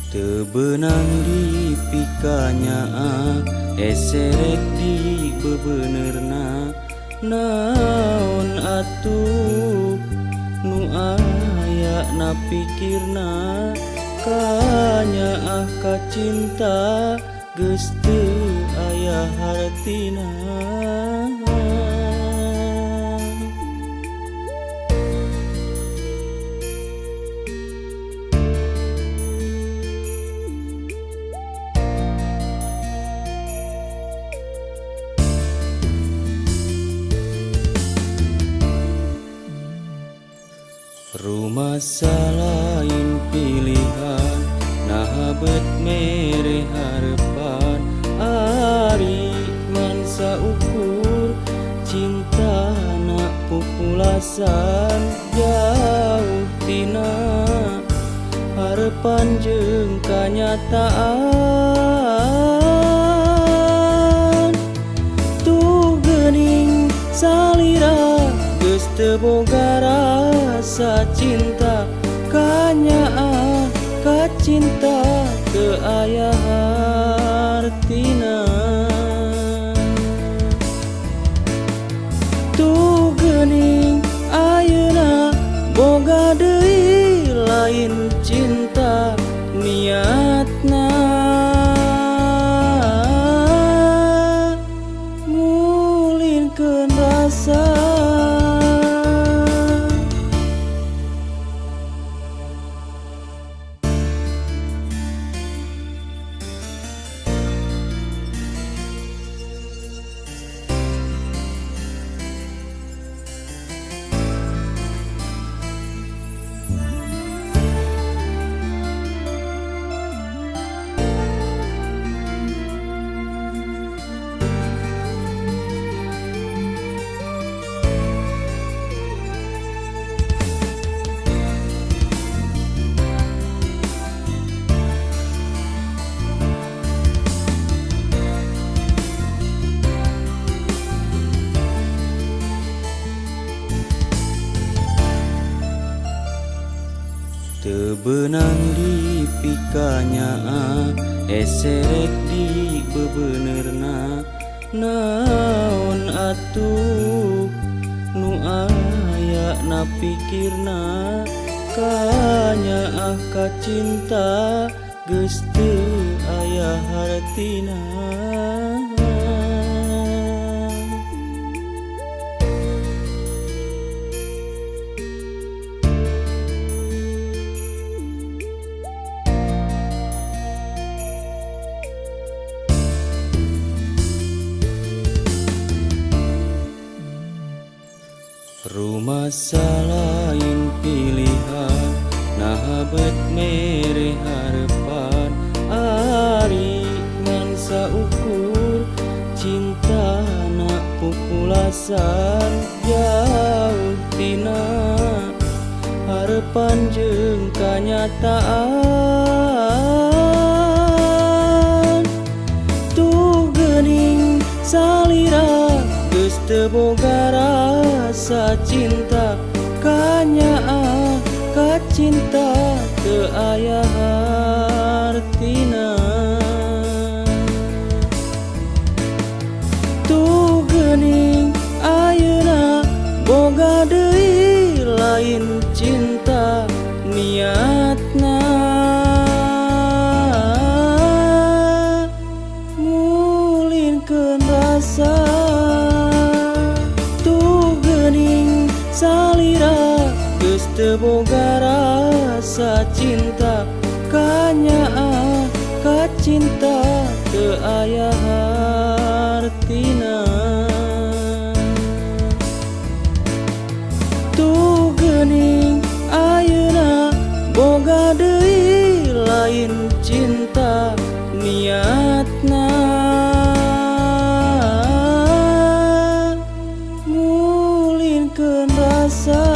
Teu beunang dipikanya eserek di bebenerna. Naon atuh nu aya na pikirna, kanya ka cinta geus teu aya hartina. Rumasa lain pilihan, nah bet mere harapan. Ari mansa ukur cinta nak pupulasan, jauh tina harapan jeung kanyataan. Tuh geuning salira geus teu boga rasa cinta, kanya ka cinta teu aya hartina. Tuh geuning ayeuna boga deui lain cinta, niatna ngulinkeun rasa. Teu beunang dipikanya eserek di bebenerna. Naon atuh nu aya na pikirna, kanya ka cinta geus teu aya hartina. Rumasa lain pilihan, nah bet mere harapan. Ari mansa ukur cinta nak pupulasan, jauh tina harapan jeung kanyataan. Tuh geuning salira geus teu boga rasa cinta, kanya ka cinta teu aya hartina. Tuh geuning ayeuna boga deui lain cinta, niatna ngulinkeun rasa. Salira geus teu boga rasa cinta, kanya ka cinta teu aya hartina. Tuh geuning ayeuna boga deui lain cinta, niatna ngulinkeun rasa.